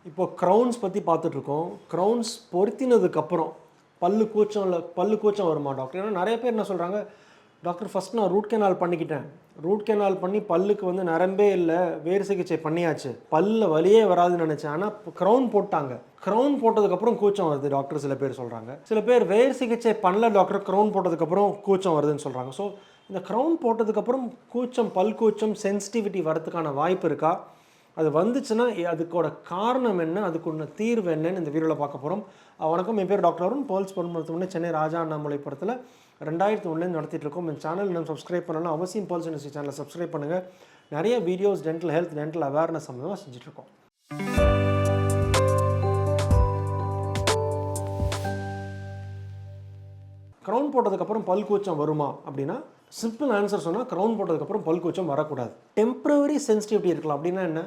இப்போ க்ரௌன்ஸ் பற்றி பார்த்துட்ருக்கோம். க்ரௌன்ஸ் பொருத்தினதுக்கப்புறம் பல்லு கூச்சம் வருமா டாக்டர்? ஏன்னா நிறைய பேர் என்ன சொல்கிறாங்க, டாக்டர் ஃபஸ்ட் நான் ரூட் கேனால் பண்ணிக்கிட்டேன், ரூட் கேனால் பண்ணி பல்லுக்கு வந்து நரம்பே இல்லை, வேறு சிகிச்சை பண்ணியாச்சு, பல்ல வலியே வராதுன்னு நினச்சேன், ஆனால் க்ரௌன் போட்டாங்க, க்ரௌன் போட்டதுக்கப்புறம் கூச்சம் வருது டாக்டர் சில பேர் சொல்கிறாங்க. சில பேர் வேறு சிகிச்சை பண்ணல டாக்டர், க்ரௌன் போட்டதுக்கப்புறம் கூச்சம் வருதுன்னு சொல்கிறாங்க. ஸோ இந்த க்ரௌன் போட்டதுக்கப்புறம் பல் கூச்சம் சென்சிட்டிவிட்டி வரதுக்கான வாய்ப்பு இருக்கா? அது வந்துச்சுன்னா அதுக்கோட காரணம் என்ன, அதுக்குள்ள தீர்வு என்னன்னு இந்த வீடியோவில் பார்க்க போகிறோம். வணக்கம், என் பேர் டாக்டர் அருண். பேர்ல்ஸ் பல் மருத்துவமனை, சென்னை ராஜா அண்ணாமலைபுரத்தில் 2001 நடத்திட்டு இருக்கோம். இந்த சேனல் இன்னும் சப்ஸ்கிரைப் பண்ணலாம், அவசியம் பேர்ல்ஸ் இண்டஸ்ட்ரி சேனலை சப்ஸ்கிரைப் பண்ணுங்கள். நிறைய videos dental health, dental awareness சம்மந்தமாக செஞ்சுட்ருக்கோம். க்ரௌன் போட்டதுக்கப்புறம் பல் கூச்சம் வருமா அப்படின்னா, சிம்பிள் ஆன்சர் சொன்னால் க்ரௌன் போட்டதுக்கப்புறம் பல் கூச்சம் வரக்கூடாது. டெம்ப்ரவரி சென்சிட்டிவிட்டி இருக்கலாம். அப்படின்னா என்ன,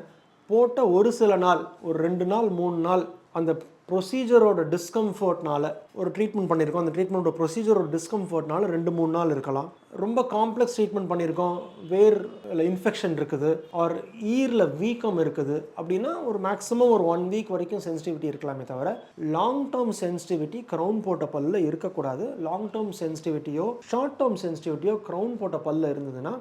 போட்ட ஒரு சில நாள், ஒரு 2 நாள் 3 நாள் அந்த ப்ரொசீஜரோட டிஸ்கம்ஃபர்ட்னால ஒரு ட்ரீட்மெண்ட் பண்ணியிருக்கோம், அந்த ட்ரீட்மெண்ட்டோட ப்ரொசீஜரோட டிஸ்கம்ஃபர்ட்னால 2-3 நாள் இருக்கலாம். ரொம்ப காம்ப்ளெக்ஸ் ட்ரீட்மெண்ட் பண்ணியிருக்கோம், வேரில் இன்ஃபெக்ஷன் இருக்குது, ஆர் ஈரில் வீக்கம் இருக்குது அப்படின்னா ஒரு மேக்ஸிமம் ஒரு 1 வீக் வரைக்கும் சென்சிட்டிவிட்டி இருக்கலாமே தவிர லாங் டேர்ம் சென்சிட்டிவிட்டி க்ரௌன் போட்ட பல்லில் இருக்கக்கூடாது. லாங் டேர்ம் சென்சிட்டிவிட்டியோ ஷார்ட் டேர்ம் சென்சிட்டிவிட்டியோ க்ரௌன் போட்ட பல்லில் இருந்ததுன்னா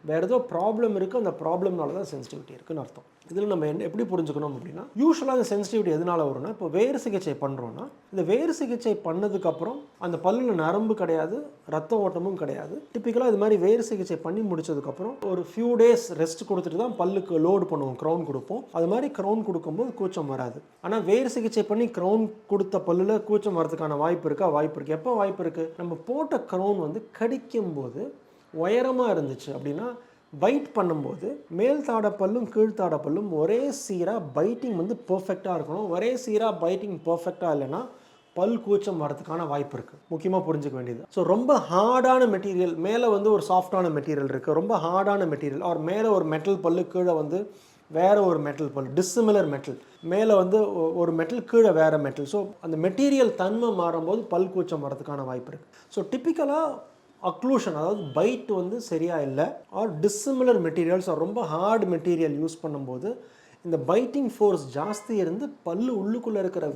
வேறு ஏதோ ப்ராப்ளம் இருக்குது, அந்த ப்ராப்ளம்னால தான் சென்சிட்டிவிட்டி இருக்குதுன்னு அர்த்தம். இதில் நம்ம எப்படி புரிஞ்சுக்கணும் அப்படின்னா, யூஸ்வலாக அந்த சென்சிட்டிவிட்டி எதனால் வரும்னா, இப்போ வேறு சிகிச்சை பண்ணுறோன்னா, இந்த வேறு சிகிச்சை பண்ணதுக்கப்புறம் அந்த பல்லில் நரம்பு கிடையாது, ரத்த ஓட்டமும் கிடையாது. டிப்பிக்கலாக இது மாதிரி வேறு சிகிச்சை பண்ணி முடிச்சதுக்கப்புறம் ஒரு ஃபியூ டேஸ் ரெஸ்ட் கொடுத்துட்டு தான் பல்லுக்கு லோடு பண்ணுவோம், க்ரௌன் கொடுப்போம். அது மாதிரி க்ரௌன் கொடுக்கும்போது கூச்சம் வராது. ஆனால் வேறு சிகிச்சை பண்ணி க்ரௌன் கொடுத்த பல்லில் கூச்சம் வரதுக்கான வாய்ப்பு இருக்கா? வாய்ப்பு இருக்குது. எப்போ வாய்ப்பு இருக்குது? நம்ம போட்ட க்ரௌன் வந்து கடிக்கும்போது உயரமாக இருந்துச்சு அப்படின்னா, பைட் பண்ணும்போது மேல் தாடப்பல்லும் கீழ்த்தாடப்பல்லும் ஒரே சீராக பைட்டிங் வந்து பர்ஃபெக்டாக இருக்கணும். ஒரே சீராக பைட்டிங் பர்ஃபெக்டாக இல்லைன்னா பல் கூச்சம் வரதுக்கான வாய்ப்பு இருக்குது. முக்கியமாக புரிஞ்சுக்க வேண்டியது. ஸோ ரொம்ப ஹார்டான மெட்டீரியல், மேலே வந்து ஒரு சாஃப்டான மெட்டீரியல் இருக்குது, ரொம்ப ஹார்டான மெட்டீரியல், அவர் மேலே ஒரு மெட்டல் பல்லு, கீழே வந்து வேறு ஒரு மெட்டல் பல், டிஸ்சிமிலர் மெட்டல், மேலே வந்து ஒரு மெட்டல், கீழே வேறு மெட்டல். ஸோ அந்த மெட்டீரியல் தன்மை மாறும்போது பல் கூச்சம் வரதுக்கான வாய்ப்பு இருக்குது. ஸோ டிப்பிக்கலாக அக்ளூஷன், அதாவது பைட் வந்து சரியாக இல்லை, ஆர் டிஸ்சிமிலர் மெட்டீரியல்ஸ், ரொம்ப ஹார்ட் மெட்டீரியல் யூஸ் பண்ணும்போது இந்த பைட்டிங் ஃபோர்ஸ் ஜாஸ்தி இருந்து பல்லு உள்ளுக்குள்ளே இருக்கிற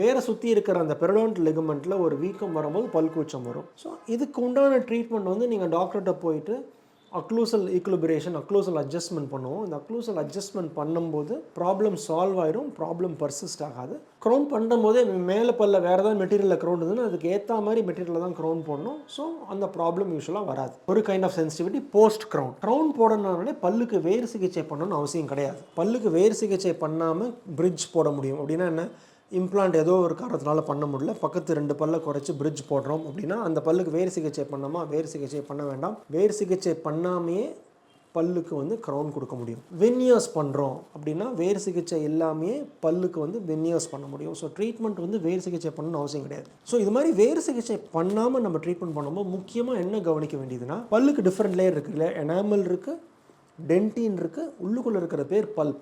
வேரை சுற்றி இருக்கிற அந்த பெரிடோன்டல் லிகமெண்ட்டில் ஒரு வீக்கம் வரும்போது பல் கூச்சம் வரும். ஸோ இதுக்கு உண்டான ட்ரீட்மெண்ட் வந்து நீங்கள் டாக்டர்கிட்ட போயிட்டு அக்ளூசல் ஈக்குலிபிரேஷன், அக்ளூசல் அட்ஜஸ்ட்மெண்ட் பண்ணுவோம். இந்த அக்ளூசல் அட்ஜஸ்ட்மெண்ட் பண்ணும்போது ப்ராப்ளம் சால்வ் ஆகிடும், ப்ராப்ளம் பர்சிஸ்ட் ஆகாது. க்ரௌன் பண்ணும்போதே மேலே பல்ல வேறு ஏதாவது மெட்டீரியலில் க்ரௌன் இருந்ததுன்னா அதுக்கு ஏற்ற மாதிரி மெட்டீரியலில் தான் க்ரௌன் போடணும். ஸோ அந்த ப்ராப்ளம் யூஸ்வலாக வராது. ஒரு kind of sensitivity post crown போடணும்னாலே பல்லுக்கு வேறு சிகிச்சை பண்ணணும்னு அவசியம் கிடையாது. பல்லுக்கு வேறு சிகிச்சை பண்ணாமல் பிரிட்ஜ் போட முடியும். அப்படின்னா என்ன, இம்ப்ளான்ட் ஏதோ ஒரு காரணத்தினால பண்ண முடியல, பக்கத்து 2 பல்லை குறைச்சி பிரிட்ஜ் போடுறோம் அப்படின்னா அந்த பல்லுக்கு வேறு சிகிச்சை பண்ணாமல், வேறு சிகிச்சை பண்ண வேண்டாம். வேறு சிகிச்சை பண்ணாமையே பல்லுக்கு வந்து க்ரௌன் கொடுக்க முடியும். வென்னியர்ஸ் பண்ணுறோம் அப்படின்னா வேறு சிகிச்சை இல்லாமையே பல்லுக்கு வந்து வென்னியர்ஸ் பண்ண முடியும். ஸோ ட்ரீட்மெண்ட் வந்து வேறு சிகிச்சை பண்ணணும்னு அவசியம் கிடையாது. ஸோ இது மாதிரி வேறு சிகிச்சை பண்ணாமல் நம்ம ட்ரீட்மெண்ட் பண்ணும்போது முக்கியமாக என்ன கவனிக்க வேண்டியதுன்னா, பல்லுக்கு டிஃப்ரெண்ட் லேயர் இருக்குது இல்லை, எனாமல் இருக்குது, டென்டின் இருக்குது, உள்ளுக்குள்ளே இருக்கிற பேர் பல்ப்.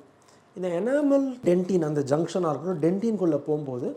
இந்த எனாமல் டென்டின் அந்த ஜங்ஷனாக இருக்கணும், டென்டின்குள்ளே போகும்போது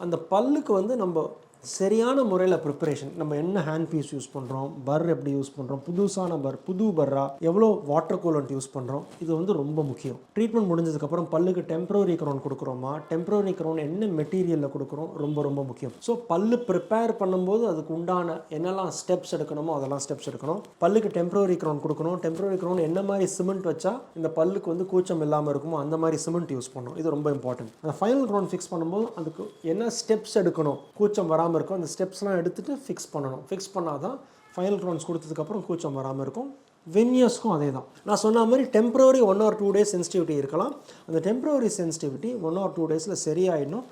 அந்த பல்லுக்கு வந்து நம்ம சரியான முறையில் ப்ரிப்பரேஷன், நம்ம என்ன ஹேண்ட் பீஸ் யூஸ் பண்ணுறோம், பர் எப்படி யூஸ் பண்ணுறோம், புதுசான புது பர்ரா, எவ்வளோ வாட்டர் கூலண்ட் யூஸ் பண்ணுறோம், இது வந்து ரொம்ப முக்கியம். ட்ரீட்மெண்ட் முடிஞ்சதுக்கப்புறம் பல்லுக்கு டெம்பரரி க்ரௌன் கொடுக்குறோமா, டெம்பரரி க்ரௌன் என்ன மெட்டீரியலில் கொடுக்குறோம், ரொம்ப ரொம்ப முக்கியம். ஸோ பல்லு ப்ரிப்பேர் பண்ணும்போது அதுக்கு உண்டான என்னெல்லாம் ஸ்டெப்ஸ் எடுக்கணுமோ அதெல்லாம் ஸ்டெப்ஸ் எடுக்கணும். பல்லுக்கு டெம்பரரி க்ரௌன் கொடுக்கணும். டெம்பரரி க்ரௌன் என்ன மாதிரி சிமெண்ட் வச்சா இந்த பல்லுக்கு வந்து கூச்சம் இல்லாமல் இருக்குமோ அந்த மாதிரி சிமெண்ட் யூஸ் பண்ணணும். இது ரொம்ப இம்பார்ட்டன்ட். அந்த ஃபைனல் க்ரௌன் ஃபிக்ஸ் பண்ணும்போது அதுக்கு என்ன ஸ்டெப்ஸ் எடுக்கணும், கூச்சம் வராமல் இருக்கும், அந்த ஸ்டெப்ஸ்லாம் எடுத்துகிட்டு ஃபிக்ஸ் பண்ணணும். ஃபிக்ஸ் பண்ணால் தான் ஃபைனல் க்ரௌன்ஸ் கொடுத்ததுக்கப்புறம் கூச்சம் வராமல் இருக்கும். வென்னியர்ஸ்க்கும் அதே தான். நான் சொன்ன மாதிரி டெம்பரரி 1 or 2 days சென்சிட்டிவிட்டி இருக்கலாம். அந்த டெம்பரரி சென்சிட்டிவிட்டி 1 or 2 days சரியாயிடணும்.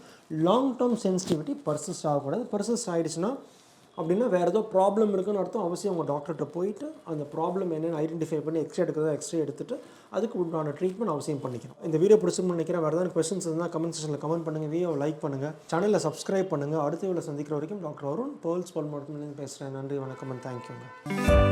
லாங் டேர்ம் சென்சிட்டிவிட்டி பர்சிஸ்ட் ஆகக்கூடாது. பர்சிஸ்ட் ஆகிடுச்சுன்னா அப்படின்னா வேறு ஏதோ ப்ராப்ளம் இருக்குன்னு அர்த்தம். அவசியம் உங்கள் டாக்டர்கிட்ட போயிட்டு அந்த ப்ராப்ளம் என்னென்னு ஐடென்டிஃபை பண்ணி எக்ஸ்ரே எடுக்கிறதா எக்ஸ்ரே எடுத்துகிட்டு அதுக்கு உண்டான ட்ரீட்மெண்ட் அவசியம் பண்ணிக்கணும். இந்த வீடியோ பிடிச்சிருக்குன்னு நினைக்கிறேன். வேறு ஏதாவது கொஸ்டின்ஸ் இருந்தால் கமெண்ட் செக்ஷனில் கமெண்ட் பண்ணுங்கள், வீடியோவை லைக் பண்ணுங்கள், சேனலில் சப்ஸ்கிரைப் பண்ணுங்கள். அடுத்த வீடியோவில் சந்திக்கிற வரைக்கும் டாக்டர் அருண், பேர்ல்ஸ் பல் மருத்துவமனையிலிருந்து பேசுகிறேன். நன்றி, வணக்கம் அண்ட் தேங்க்யூங்க.